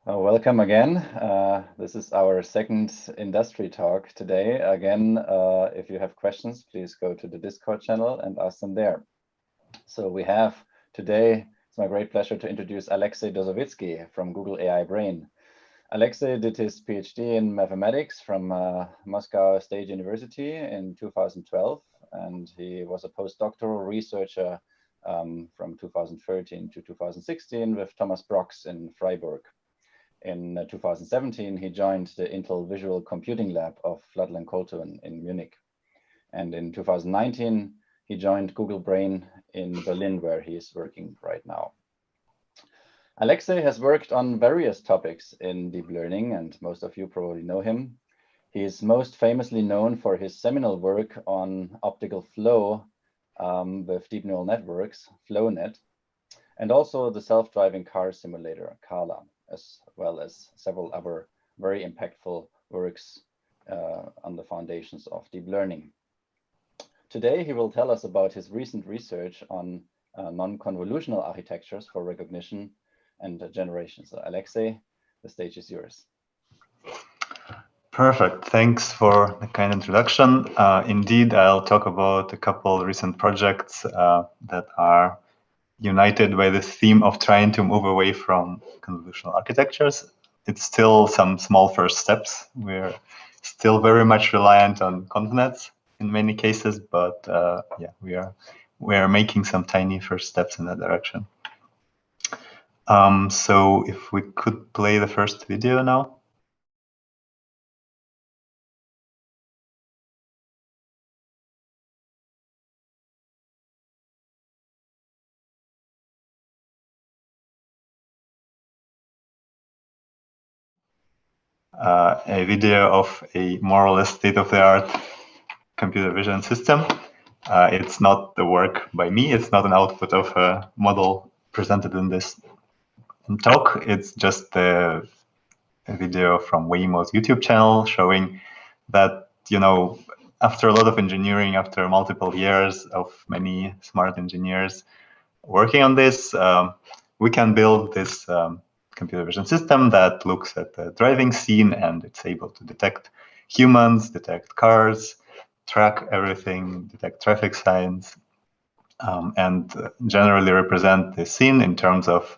Welcome again. This is our second industry talk today. Again, if you have questions, please go to the Discord channel and ask them there. So we have today, it's my great pleasure to introduce Alexey Dosovitskiy from Google AI Brain. Alexey did his PhD in mathematics from Moscow State University in 2012, and he was a postdoctoral researcher from 2013 to 2016 with Thomas Brox in Freiburg. In 2017, he joined the Intel Visual Computing Lab of Ludlen Koltun in Munich. And in 2019, he joined Google Brain in Berlin, where he is working right now. Alexey has worked on various topics in deep learning, and most of you probably know him. He is most famously known for his seminal work on optical flow with deep neural networks, FlowNet, and also the self-driving car simulator, Carla, as well as several other very impactful works on the foundations of deep learning. Today, he will tell us about his recent research on non-convolutional architectures for recognition and generation. So Alexey, the stage is yours. Perfect. Thanks for the kind introduction. Indeed, I'll talk about a couple recent projects that are united by this theme of trying to move away from convolutional architectures. It's still some small first steps. We're still very much reliant on convnets in many cases, but yeah, we are making some tiny first steps in that direction. So if we could play the first video now. A video of a more or less state-of-the-art computer vision system. It's not the work by me. It's not an output of a model presented in this talk. It's just a video from Waymo's YouTube channel showing that, you know, after a lot of engineering, after multiple years of many smart engineers working on this, we can build this computer vision system that looks at the driving scene, and it's able to detect humans, detect cars, track everything, detect traffic signs, and generally represent the scene in terms of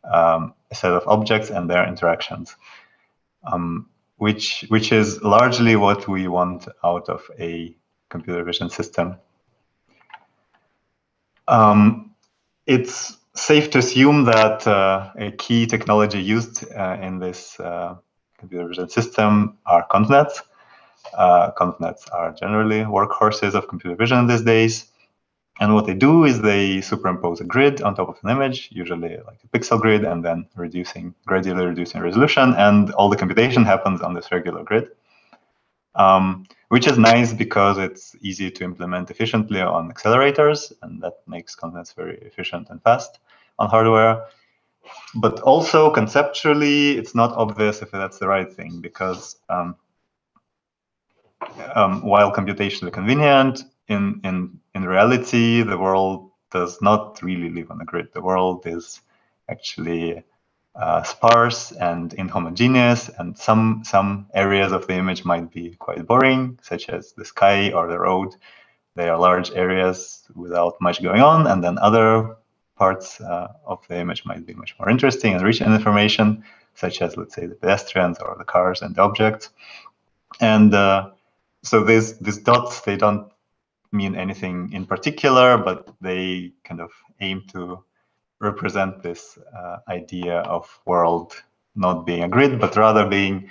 a set of objects and their interactions, which is largely what we want out of a computer vision system. It's safe to assume that a key technology used in this computer vision system are convnets. Convnets are generally workhorses of computer vision these days. And what they do is they superimpose a grid on top of an image, usually like a pixel grid, and then gradually reducing resolution. And all the computation happens on this regular grid, which is nice because it's easy to implement efficiently on accelerators, and that makes convnets very efficient and fast on hardware. But also conceptually, it's not obvious if that's the right thing, because while computationally convenient, in reality, the world does not really live on a grid. The world is actually sparse and inhomogeneous, and some areas of the image might be quite boring, such as the sky or the road. They are large areas without much going on, and then other parts of the image might be much more interesting and rich in information, such as, let's say, the pedestrians or the cars and the objects. And so these dots, they don't mean anything in particular, but they kind of aim to represent this idea of world not being a grid, but rather being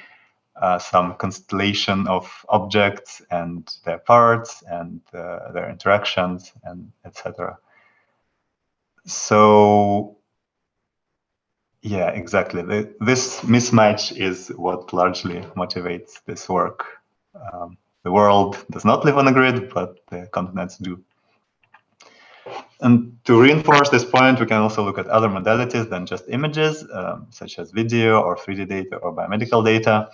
some constellation of objects and their parts and their interactions, and etc. So yeah, exactly. This mismatch is what largely motivates this work. The world does not live on a grid, but the convnets do. And to reinforce this point, we can also look at other modalities than just images, such as video or 3D data or biomedical data.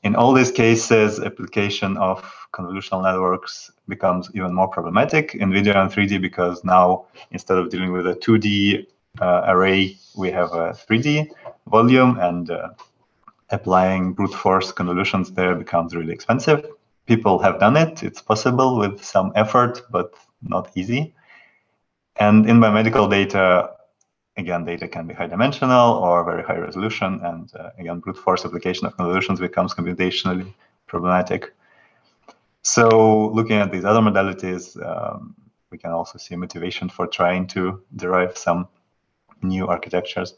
In all these cases, application of convolutional networks becomes even more problematic in video and 3D, because now instead of dealing with a 2D array, we have a 3D volume, and applying brute force convolutions there becomes really expensive. People have done it. It's possible with some effort, but not easy. And in biomedical data, again, data can be high dimensional or very high resolution. And again, brute force application of convolutions becomes computationally problematic. So looking at these other modalities, we can also see motivation for trying to derive some new architectures.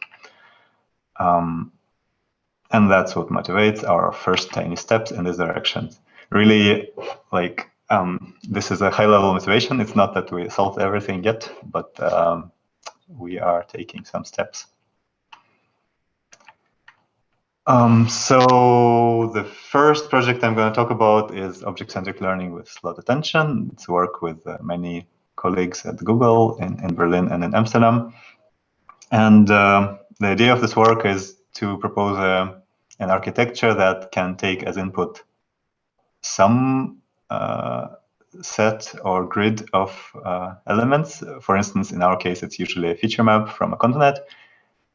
And that's what motivates our first tiny steps in this direction. Really, like, this is a high-level motivation. It's not that we solved everything yet, but we are taking some steps. So the first project I'm going to talk about is object-centric learning with slot attention. It's work with many colleagues at Google in Berlin and in Amsterdam. And the idea of this work is to propose an architecture that can take as input some set or grid of elements. For instance, in our case, it's usually a feature map from a continent,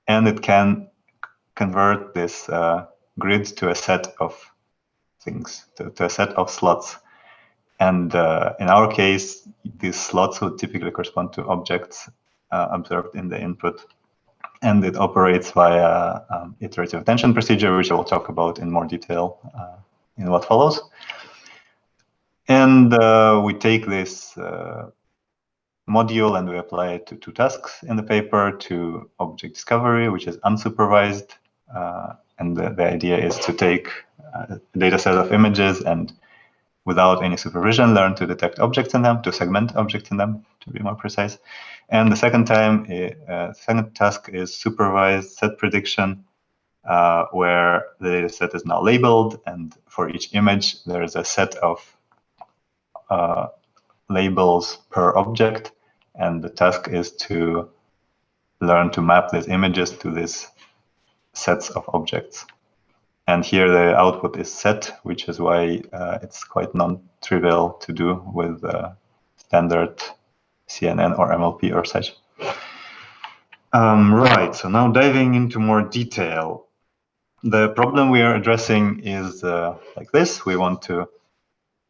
and it can convert this grid to a set of things, to a set of slots. And in our case, these slots would typically correspond to objects observed in the input. And it operates via iterative attention procedure, which I will talk about in more detail in what follows. And we take this module and we apply it to two tasks in the paper, to object discovery, which is unsupervised. And the idea is to take a data set of images and without any supervision, learn to detect objects in them, to segment objects in them, to be more precise. And the second task is supervised set prediction, where the data set is now labeled, and for each image, there is a set of labels per object, and the task is to learn to map these images to these sets of objects. And here the output is set, which is why it's quite non-trivial to do with standard CNN or MLP or such. Right, so now diving into more detail. The problem we are addressing is like this. We want to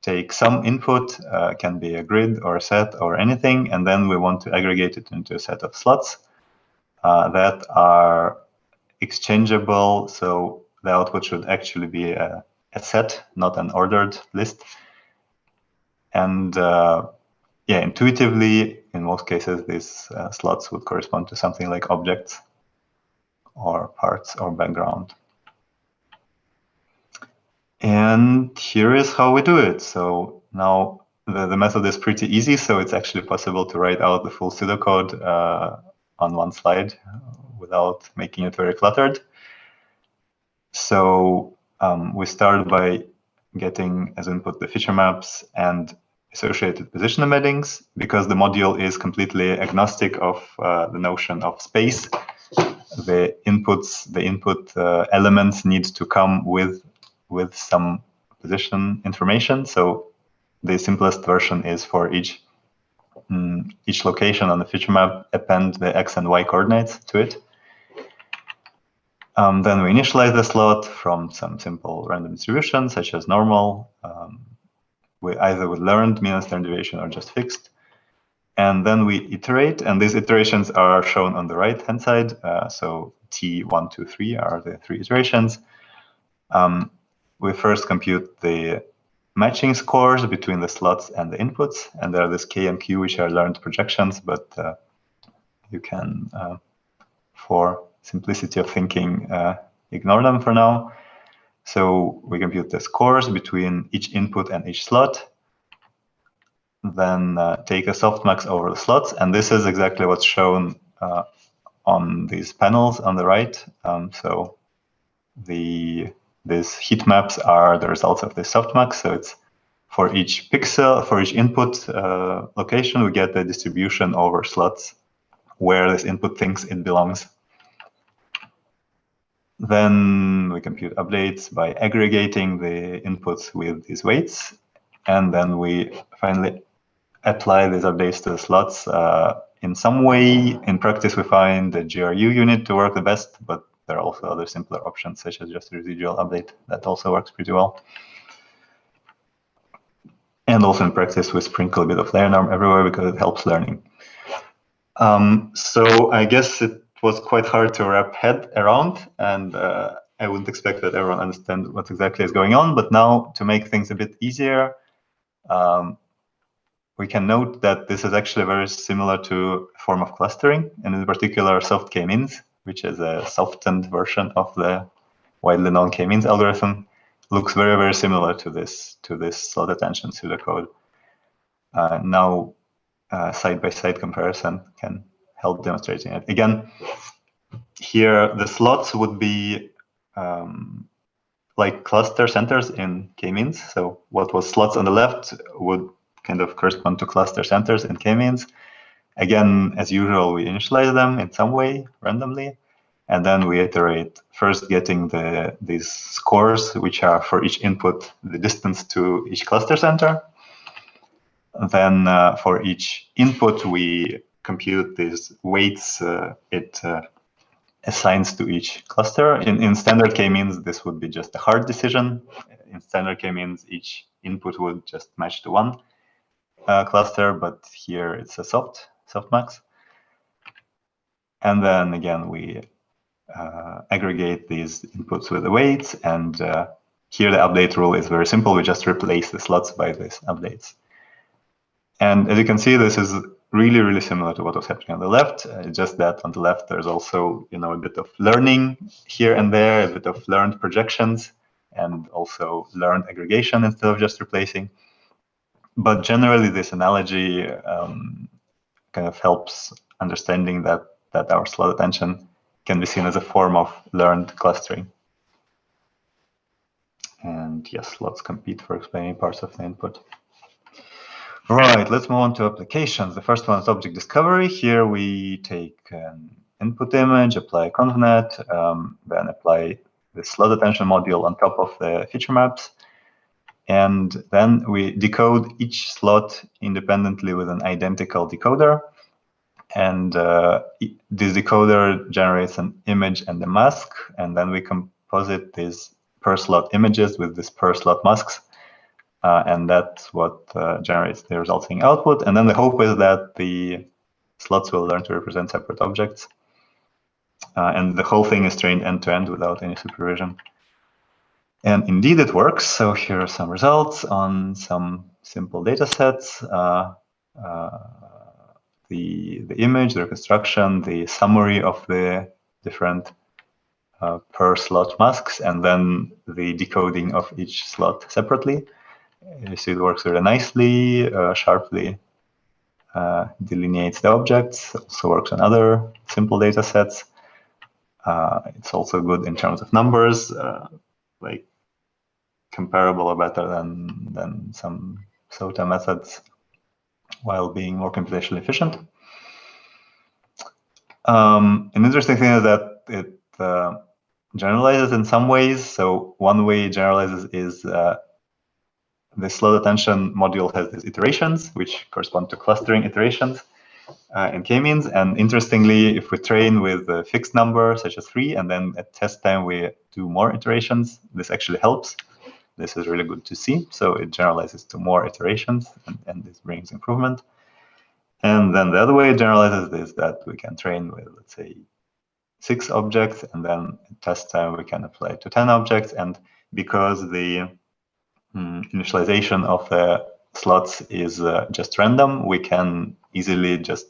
take some input, can be a grid or a set or anything, and then we want to aggregate it into a set of slots that are exchangeable. So the output should actually be a set, not an ordered list. And yeah, intuitively, in most cases, these slots would correspond to something like objects or parts or background. And here is how we do it. So now the method is pretty easy. So it's actually possible to write out the full pseudocode on one slide without making it very cluttered. So we start by getting as input the feature maps and associated position embeddings. Because the module is completely agnostic of the notion of space, the input elements need to come with some position information. So the simplest version is for each location on the feature map, append the x and y coordinates to it. Then we initialize the slot from some simple random distribution, such as normal, either with learned, mean, and standard deviation, or just fixed. And then we iterate, and these iterations are shown on the right-hand side. So T1, 2, 3 are the 3 iterations. We first compute the matching scores between the slots and the inputs, and there are this K and Q, which are learned projections, but you can, for simplicity of thinking, ignore them for now. So we compute the scores between each input and each slot, then take a softmax over the slots, and this is exactly what's shown on these panels on the right. So these heat maps are the results of this softmax. So it's for each pixel, for each input location, we get the distribution over slots where this input thinks it belongs. Then we compute updates by aggregating the inputs with these weights. And then we finally apply these updates to the slots in some way. In practice, we find the GRU unit to work the best, but there are also other simpler options, such as just residual update. That also works pretty well. And also in practice, we sprinkle a bit of layer norm everywhere because it helps learning. So I guess it was quite hard to wrap head around, and I wouldn't expect that everyone understands what exactly is going on. But now, to make things a bit easier, we can note that this is actually very similar to a form of clustering, and in particular, soft k-means, which is a softened version of the widely known k-means algorithm, looks very, very similar to this slot attention pseudocode. Now, side-by-side comparison can help demonstrating it. Again, here the slots would be like cluster centers in k-means. So what was slots on the left would kind of correspond to cluster centers in k-means. Again, as usual, we initialize them in some way randomly, and then we iterate, first getting these scores, which are for each input the distance to each cluster center. Then for each input, we compute these weights it assigns to each cluster. In standard k-means, this would be just a hard decision. In standard k-means, each input would just match to one cluster, but here it's a softmax. And then again, we aggregate these inputs with the weights, and here the update rule is very simple. We just replace the slots by these updates. And as you can see, this is really, really similar to what was happening on the left. Just that on the left, there's also, you know, a bit of learning here and there, a bit of learned projections, and also learned aggregation instead of just replacing. But generally, this analogy kind of helps understanding that our slot attention can be seen as a form of learned clustering. And yes, slots compete for explaining parts of the input. Right, let's move on to applications. The first one is object discovery. Here we take an input image, apply convnet, then apply the slot attention module on top of the feature maps. And then we decode each slot independently with an identical decoder. And this decoder generates an image and a mask. And then we composite these per slot images with these per slot masks. And that's what generates the resulting output. And then the hope is that the slots will learn to represent separate objects. And the whole thing is trained end-to-end without any supervision. And indeed, it works. So here are some results on some simple data sets. The image, the reconstruction, the summary of the different per slot masks, and then the decoding of each slot separately. You see it works very nicely, sharply delineates the objects, also works on other simple data sets. It's also good in terms of numbers, like comparable or better than some SOTA methods, while being more computationally efficient. An interesting thing is that it generalizes in some ways. So one way it generalizes is the slot attention module has these iterations, which correspond to clustering iterations in k-means. And interestingly, if we train with a fixed number, such as 3, and then at test time we do more iterations, this actually helps. This is really good to see. So it generalizes to more iterations, and this brings improvement. And then the other way it generalizes is that we can train with, let's say, 6 objects, and then at test time we can apply it to 10 objects. And because the initialization of the slots is just random, we can easily just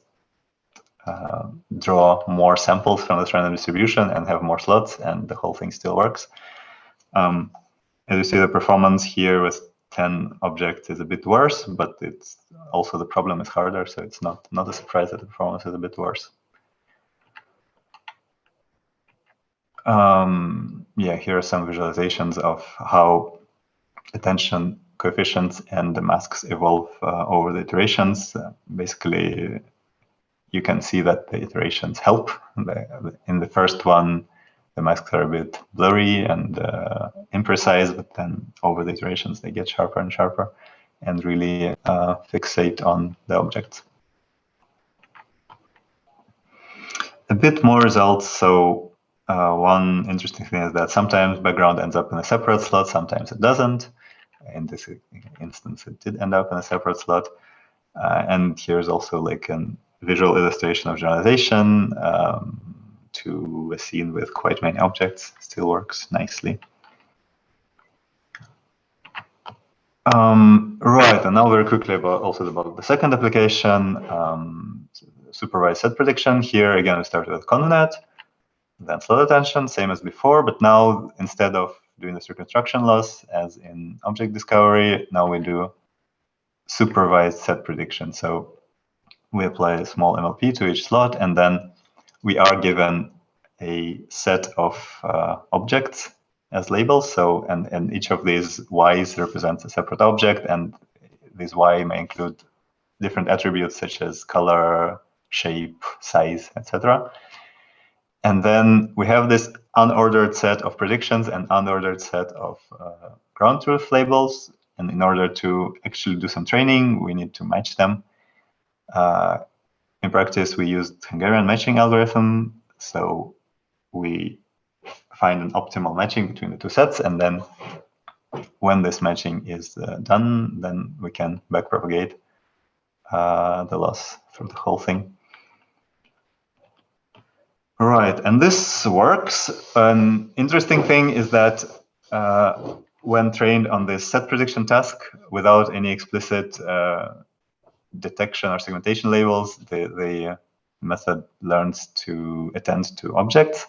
draw more samples from this random distribution and have more slots, and the whole thing still works. As you see, the performance here with 10 objects is a bit worse, but it's also the problem is harder, so it's not a surprise that the performance is a bit worse. Yeah, here are some visualizations of how attention coefficients and the masks evolve over the iterations. Basically, you can see that the iterations help. In the first one, the masks are a bit blurry and imprecise, but then over the iterations, they get sharper and sharper and really fixate on the objects. A bit more results. So one interesting thing is that sometimes background ends up in a separate slot, sometimes it doesn't. In this instance, it did end up in a separate slot. And here's also like a visual illustration of generalization to a scene with quite many objects. Still works nicely. Right, and now very quickly about the second application, supervised set prediction. Here again, we started with convnet, then slot attention, same as before, but now instead of doing this reconstruction loss as in object discovery, now we do supervised set prediction. So we apply a small MLP to each slot, and then we are given a set of objects as labels. So, and each of these y's represents a separate object, and these y may include different attributes such as color, shape, size, etc. And then we have this unordered set of predictions and unordered set of ground truth labels. And in order to actually do some training, we need to match them. In practice, we used Hungarian matching algorithm. So we find an optimal matching between the two sets. And then when this matching is done, then we can backpropagate the loss through the whole thing. Right, and this works. An interesting thing is that when trained on this set prediction task without any explicit detection or segmentation labels, the method learns to attend to objects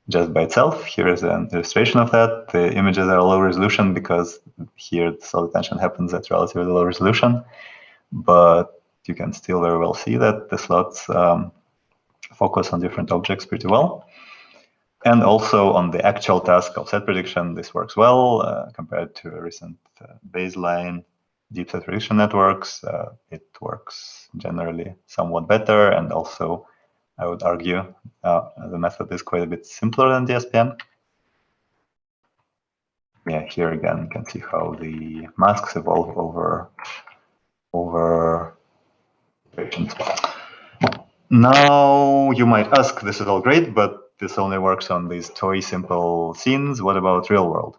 just by itself. Here is an illustration of that. The images are low resolution because here the slot attention happens at relatively low resolution, but you can still very well see that the slots focus on different objects pretty well. And also on the actual task of set prediction, this works well compared to a recent baseline deep set prediction networks. It works generally somewhat better, and also I would argue the method is quite a bit simpler than DSPM. Yeah, here again you can see how the masks evolve over iterations. Now you might ask, this is all great, but this only works on these toy simple scenes. What about real world?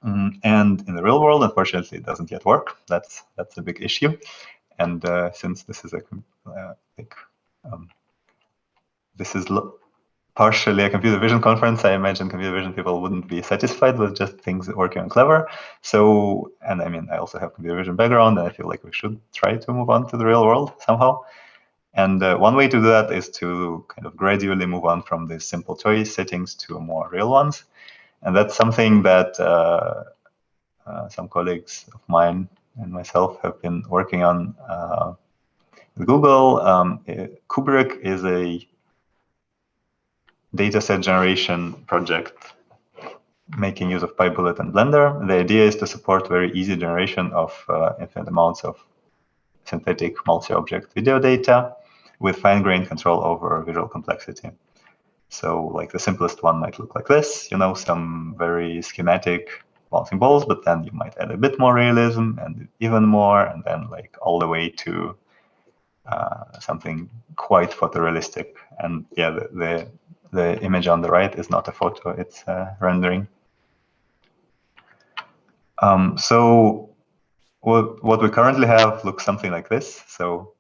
And in the real world, unfortunately, it doesn't yet work. That's a big issue. And since this is partially a computer vision conference, I imagine computer vision people wouldn't be satisfied with just things working on Clever. So, and I mean, I also have computer vision background, and I feel like we should try to move on to the real world somehow. And one way to do that is to kind of gradually move on from these simple toy settings to more real ones. And that's something that some colleagues of mine and myself have been working on with Google. Kubrick is a dataset generation project making use of PyBullet and Blender. The idea is to support very easy generation of infinite amounts of synthetic multi-object video data with fine-grained control over visual complexity. So like the simplest one might look like this, you know, some very schematic bouncing balls, but then you might add a bit more realism and even more, and then like all the way to something quite photorealistic. And yeah, the image on the right is not a photo, it's a rendering. So what we currently have looks something like this. So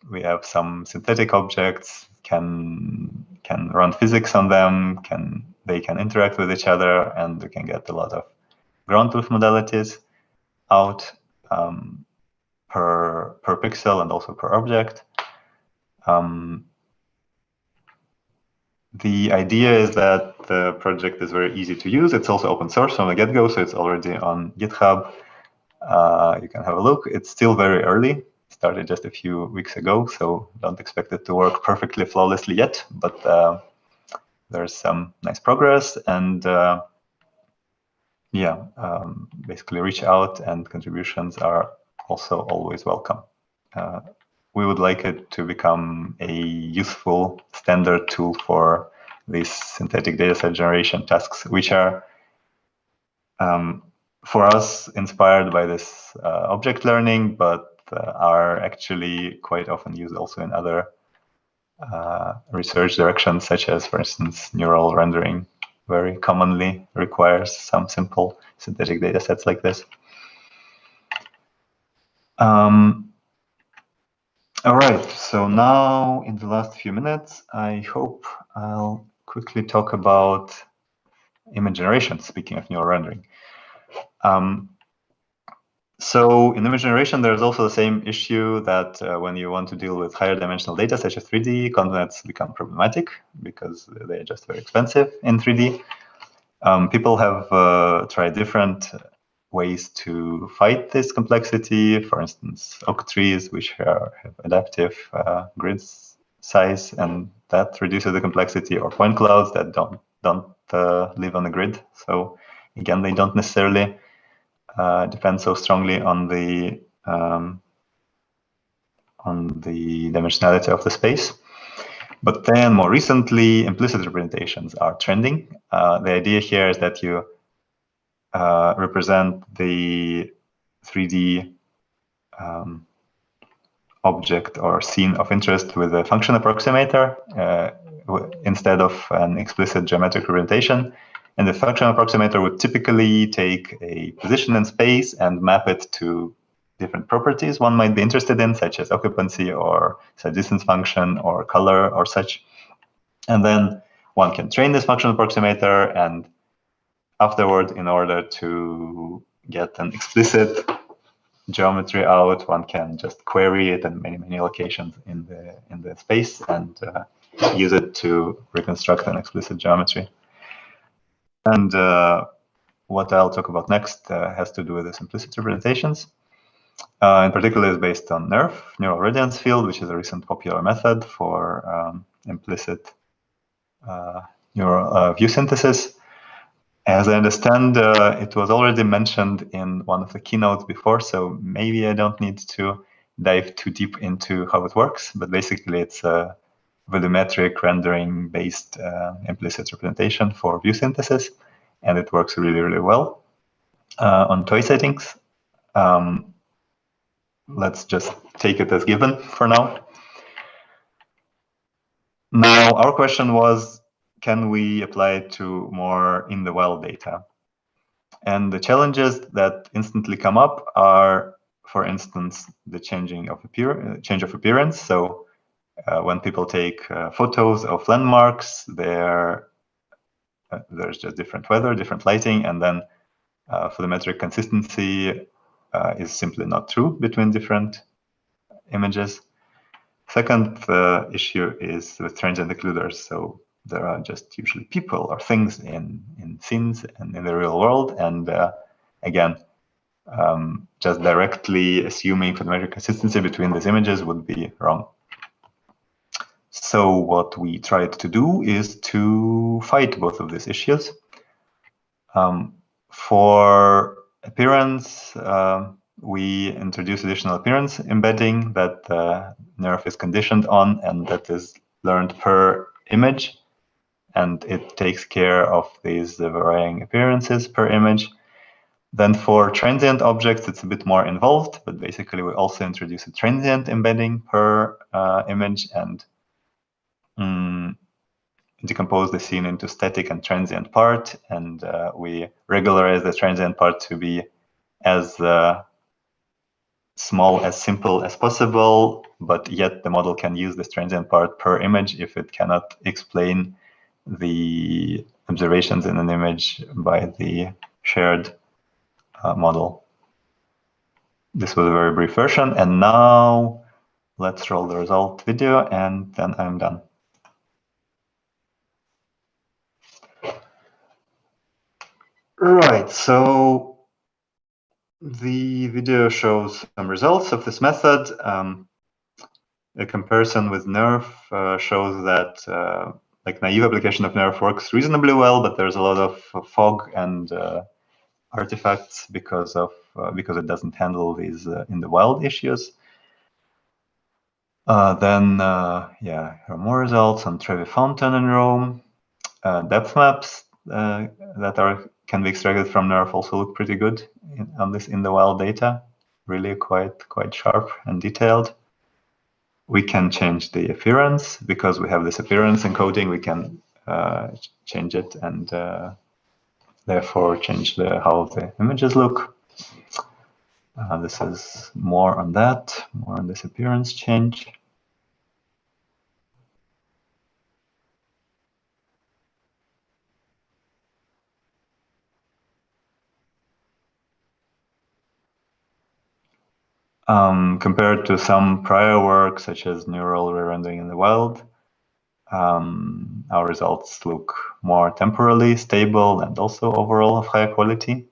we have some synthetic objects, can run physics on them, they can interact with each other, and we can get a lot of ground truth modalities out per pixel and also per object. The idea is that the project is very easy to use. It's also open source from the get-go, so it's already on GitHub. You can have a look. It's still very early. Started just a few weeks ago, so don't expect it to work perfectly flawlessly yet, but there's some nice progress, and yeah, basically reach out, and contributions are also always welcome. We would like it to become a useful standard tool for these synthetic dataset generation tasks, which are for us inspired by this object learning, but are actually quite often used also in other research directions, such as, for instance, neural rendering very commonly requires some simple synthetic data sets like this. All right, so now in the last few minutes, I hope I'll quickly talk about image generation, speaking of neural rendering. So in image generation, there's also the same issue that when you want to deal with higher dimensional data, such as 3D, convnets become problematic because they're just very expensive in 3D. People have tried different ways to fight this complexity. For instance, oak trees, which have adaptive grid size, and that reduces the complexity, or point clouds that don't live on the grid. So again, they don't necessarily depend so strongly on the dimensionality of the space. But then more recently, implicit representations are trending. The idea here is that you represent the 3D object or scene of interest with a function approximator instead of an explicit geometric representation. And the function approximator would typically take a position in space and map it to different properties one might be interested in, such as occupancy or side distance function or color or such. And then one can train this function approximator, and afterward, in order to get an explicit geometry out, one can just query it in many locations in the space and use it to reconstruct an explicit geometry. And what I'll talk about next has to do with this implicit representations. In particular, is based on NeRF, neural radiance field, which is a recent popular method for implicit neural view synthesis. As I understand, it was already mentioned in one of the keynotes before, so maybe I don't need to dive too deep into how it works, but basically it's a volumetric rendering-based implicit representation for view synthesis, and it works really well on toy settings. Let's just take it as given for now. Now, our question was, can we apply it to more in the wild data? And the challenges that instantly come up are, for instance, the change of appearance. So when people take photos of landmarks, there's just different weather, different lighting, and then volumetric consistency is simply not true between different images. Second issue is with transient occluders. So there are just usually people or things in scenes and in the real world. And again, just directly assuming volumetric consistency between these images would be wrong. So what we tried to do is to fight both of these issues. For appearance, we introduce additional appearance embedding that NeRF is conditioned on, and that is learned per image. And it takes care of these varying appearances per image. Then for transient objects, it's a bit more involved, but basically we also introduce a transient embedding per image and decompose the scene into static and transient part. And we regularize the transient part to be as small, as simple as possible, but yet the model can use this transient part per image if it cannot explain the observations in an image by the shared model. This was a very brief version, and now let's roll the result video, and then I'm done. Right, so the video shows some results of this method. A comparison with NeRF shows that like naive application of NeRF works reasonably well, but there's a lot of fog and artifacts because it doesn't handle these in the wild issues. Then yeah, here are more results on Trevi Fountain in Rome. Depth maps that can be extracted from NeRF also look pretty good on this in the wild data. Really quite sharp and detailed. we can change the appearance. Because we have this appearance encoding, we can change it and therefore change how the images look. This is more on that, more on this appearance change. Compared to some prior work, such as neural re-rendering in the wild, our results look more temporally stable and also overall of higher quality.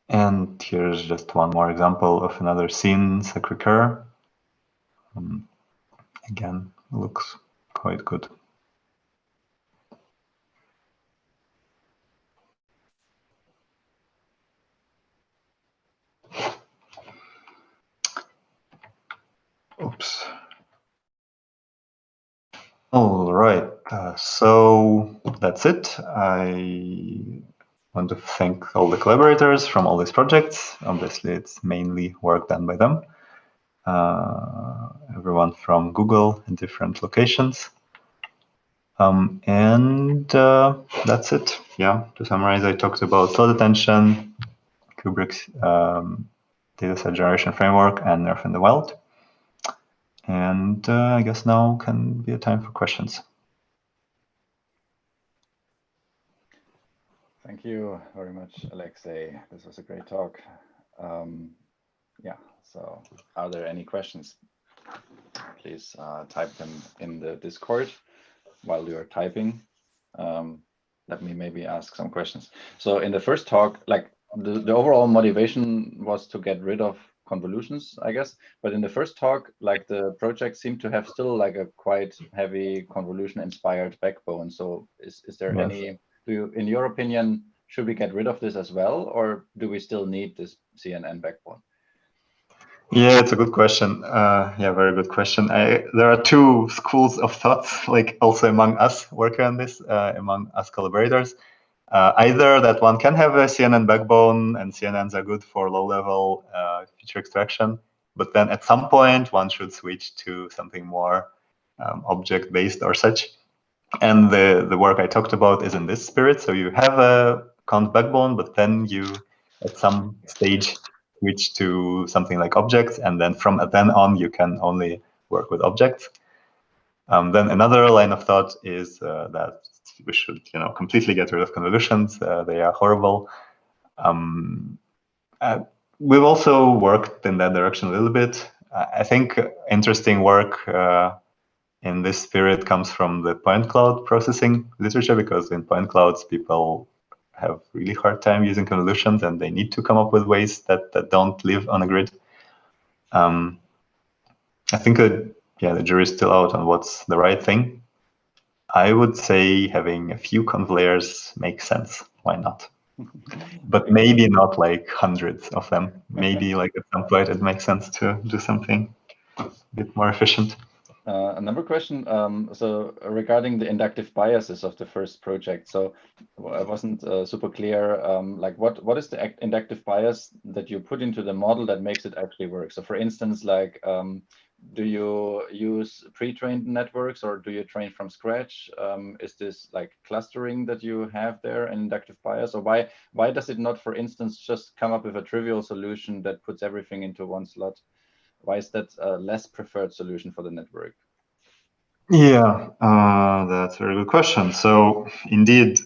And here's just one more example of another scene, Sacré-Cœur. Again, looks quite good. Oops. All right, so that's it. I want to thank all the collaborators from all these projects. Obviously, it's mainly work done by them. Everyone from Google in different locations. And that's it. Yeah, to summarize, I talked about slot attention, Kubrick's dataset generation framework, and Nerf in the Wild. And I guess now can be a time for questions. Thank you very much, Alexey. This was a great talk. Yeah, so are there any questions? Please type them in the Discord while you're typing. Let me maybe ask some questions. So in the first talk, like the overall motivation was to get rid of convolutions, I guess. But in the first talk, like the project seemed to have still like a quite heavy convolution inspired backbone. So is there any, in your opinion, should we get rid of this as well, or do we still need this CNN backbone? Yeah, it's a good question. Yeah, very good question. There are two schools of thoughts, like also among us working on this, among us collaborators. Either that one can have a CNN backbone and CNNs are good for low-level feature extraction, but then at some point one should switch to something more object-based or such. And the work I talked about is in this spirit. So you have a conv backbone, but then you, at some stage, switch to something like objects, and then from then on, you can only work with objects. Then another line of thought is that we should, completely get rid of convolutions. They are horrible. We've also worked in that direction a little bit. I think interesting work in this spirit comes from the point cloud processing literature, because in point clouds, people have really hard time using convolutions and they need to come up with ways that don't live on a grid. I think the jury is still out on what's the right thing. I would say having a few conv layers makes sense. Why not? But maybe not like hundreds of them. Maybe like at some point it makes sense to do something a bit more efficient. Another question, so regarding the inductive biases of the first project. So I wasn't super clear, like what is the inductive bias that you put into the model that makes it actually work? So for instance, like, do you use pre-trained networks or do you train from scratch? Is this like clustering that you have there, an inductive bias? Or why does it not, for instance, just come up with a trivial solution that puts everything into one slot? Why is that a less preferred solution for the network? Yeah, that's a very good question. So indeed,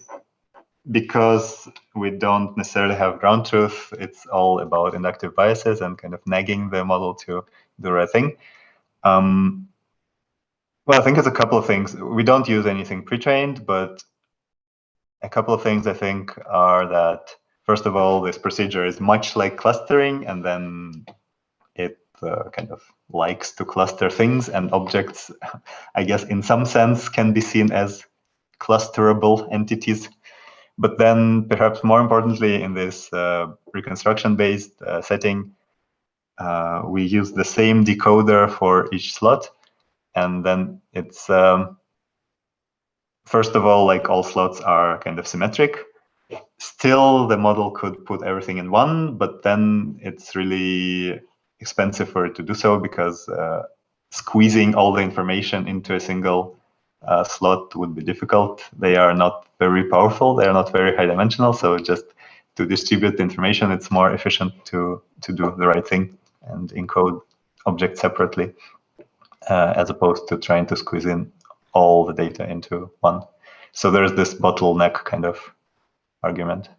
because we don't necessarily have ground truth, it's all about inductive biases and kind of nagging the model to do the right thing. Well, I think it's a couple of things. We don't use anything pre-trained, but a couple of things I think are that, first of all, this procedure is much like clustering, and then it kind of likes to cluster things, and objects, I guess, in some sense can be seen as clusterable entities. But then perhaps more importantly, in this reconstruction-based setting, we use the same decoder for each slot. And then it's, first of all, like all slots are kind of symmetric. Still, the model could put everything in one, but then it's really expensive for it to do so, because squeezing all the information into a single slot would be difficult. They are not very powerful. They are not very high dimensional. So just to distribute the information, it's more efficient to do the right thing and encode objects separately, as opposed to trying to squeeze in all the data into one. So there's this bottleneck kind of argument.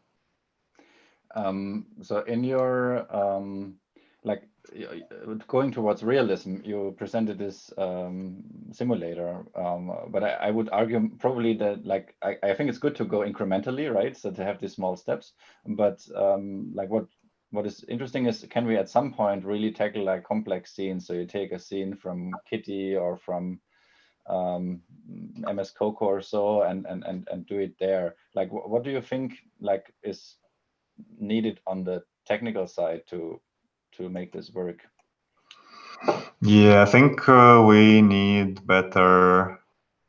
So in your going towards realism, you presented this simulator, but I would argue probably that I think it's good to go incrementally, right? So to have these small steps, but what is interesting is, can we at some point really tackle like complex scenes? So you take a scene from Kitty or from MS Coco or so, and do it there. Like, what do you think like is needed on the technical side to make this work? Yeah, I think we need better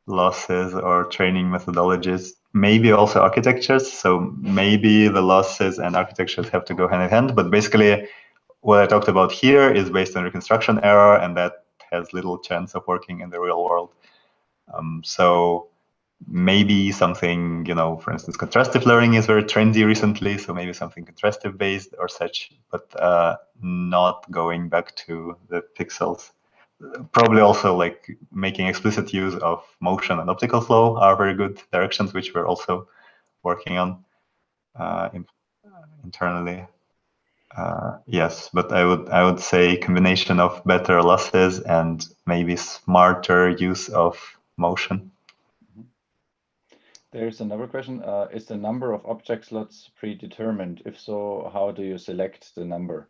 losses or training methodologies, maybe also architectures. So maybe the losses and architectures have to go hand in hand, but basically what I talked about here is based on reconstruction error, and that has little chance of working in the real world. So maybe something, for instance, contrastive learning is very trendy recently, so maybe something contrastive based or such, but not going back to the pixels. Probably also like making explicit use of motion and optical flow are very good directions, which we're also working on internally. Yes, but I would say combination of better losses and maybe smarter use of motion. There's another question. Is the number of object slots predetermined? If so, how do you select the number?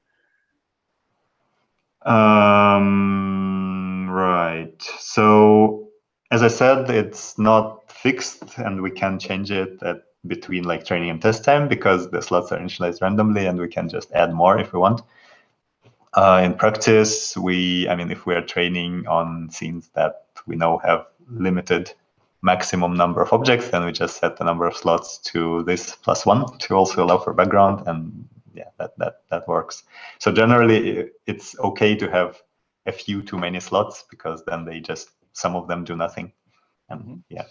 Right. So as I said, it's not fixed, and we can change it between like training and test time, because the slots are initialized randomly, and we can just add more if we want. In practice, if we are training on scenes that we know have limited maximum number of objects, then we just set the number of slots to this +1 to also allow for background, and yeah, that works. So generally, it's okay to have a few too many slots, because then some of them do nothing, and yeah,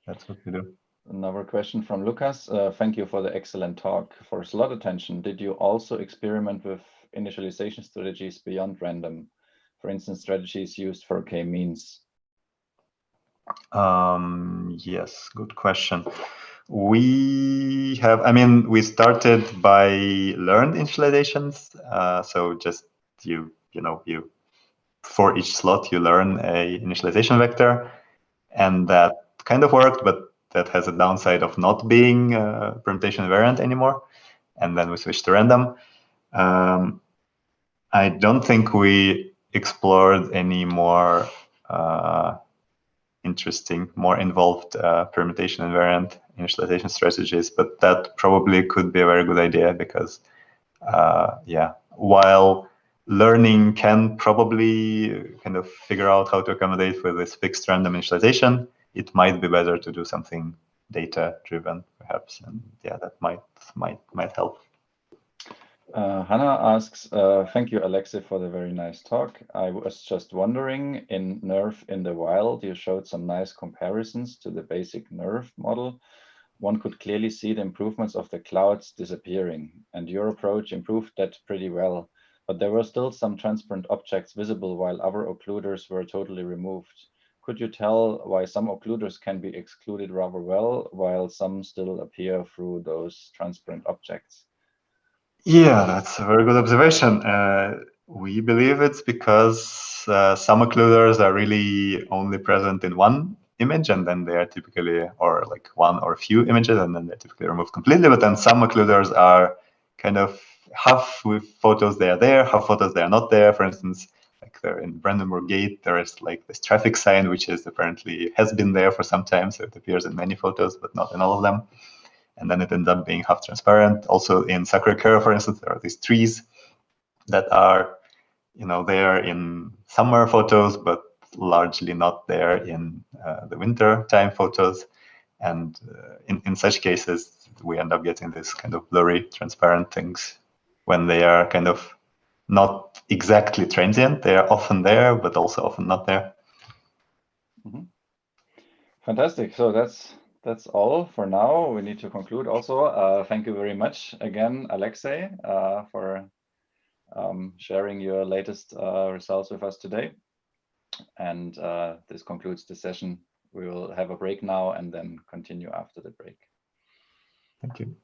that's what we do. Another question from Lucas. Thank you for the excellent talk. For slot attention, did you also experiment with initialization strategies beyond random? For instance, strategies used for k-means? Yes, good question. We started by learned initializations. So just for each slot, you learn a initialization vector, and that kind of worked, but that has a downside of not being permutation invariant anymore. And then we switched to random. I don't think we explored any more interesting, more involved permutation invariant initialization strategies, but that probably could be a very good idea, because while learning can probably kind of figure out how to accommodate with this fixed random initialization, it might be better to do something data driven perhaps, and yeah, that might help. Hannah asks, thank you, Alexey, for the very nice talk. I was just wondering, in NERV in the wild, you showed some nice comparisons to the basic NERV model. One could clearly see the improvements of the clouds disappearing, and your approach improved that pretty well. But there were still some transparent objects visible while other occluders were totally removed. Could you tell why some occluders can be excluded rather well, while some still appear through those transparent objects? Yeah, that's a very good observation. We believe it's because some occluders are really only present in one image, and then they are typically, or like one or a few images, and then they're typically removed completely. But then some occluders are kind of half with photos they are there, half photos they are not there. For instance, like there in Brandenburg Gate, there is like this traffic sign, which is apparently has been there for some time, so it appears in many photos, but not in all of them. And then it ends up being half transparent. Also in Sacré-Cœur, for instance, there are these trees that are, there in summer photos, but largely not there in the winter time photos. And in such cases, we end up getting this kind of blurry, transparent things when they are kind of not exactly transient. They are often there, but also often not there. Mm-hmm. Fantastic. So that's all for now. We need to conclude also. Thank you very much again, Alexey, for sharing your latest results with us today. And this concludes the session. We will have a break now and then continue after the break. Thank you.